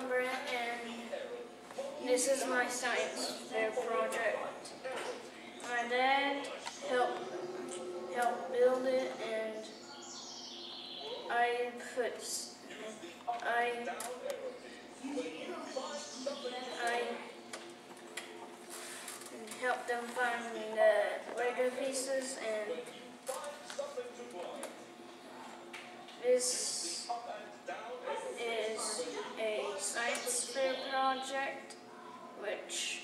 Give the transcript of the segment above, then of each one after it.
I'm Brent, and this is my science fair project. My dad helped build it, and I helped them find the Lego pieces, and this is a science fair project which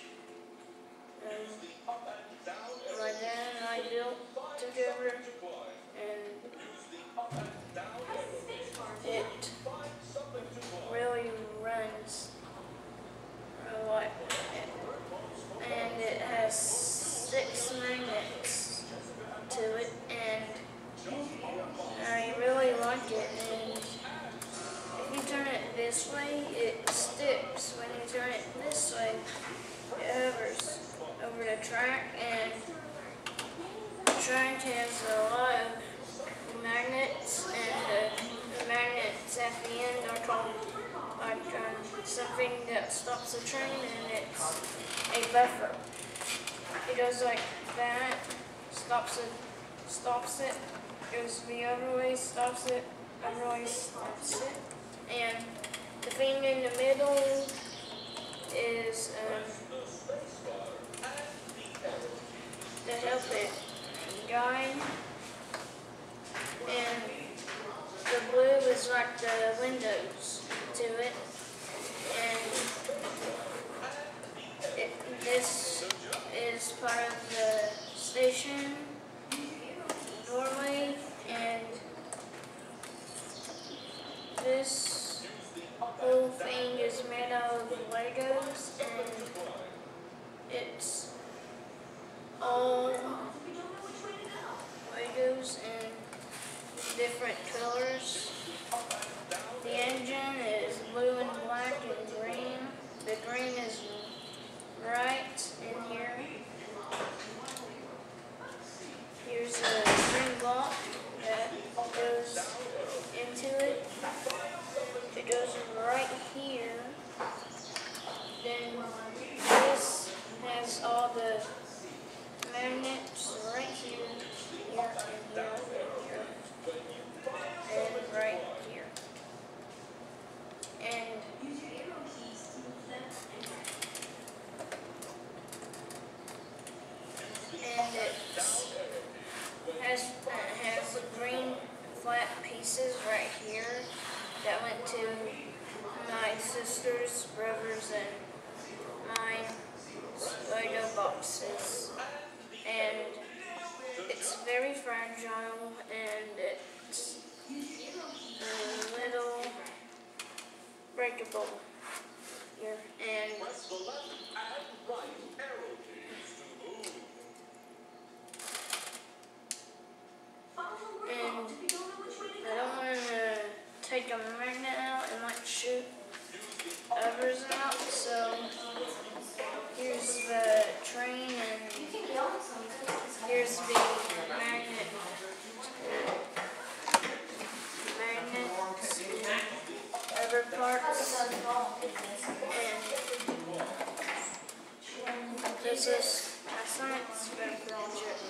my dad and I built together, and it really runs a lot, and it has 6 magnets to it, and I really like it. And if you turn it this way, it sticks. When you turn it this way, it hovers over the track, and the track has a lot of magnets, and the magnets at the end are called something that stops the train, and it's a buffer. It goes like that, stops it, goes the other way, stops it, other way, stops it, and the thing in the middle is to help it guide, and the blue is like the windows to it, and this is part of the station doorway, and this whole thing is made out of Legos, and it's all Legos in different colors. The engine is blue and black and green. The green is right in here. Here's a green block that goes into it. It goes right here. Then this has all the magnets right here, here, and here, and right here. And it has green flat pieces right here that went to my sister's, brothers, and mine Lego boxes. And it's very fragile, and it's a little breakable here. And I don't want to take a magnet out, it might shoot others out, so here's the train, and here's the magnets, and other parts, and this is a science fair project.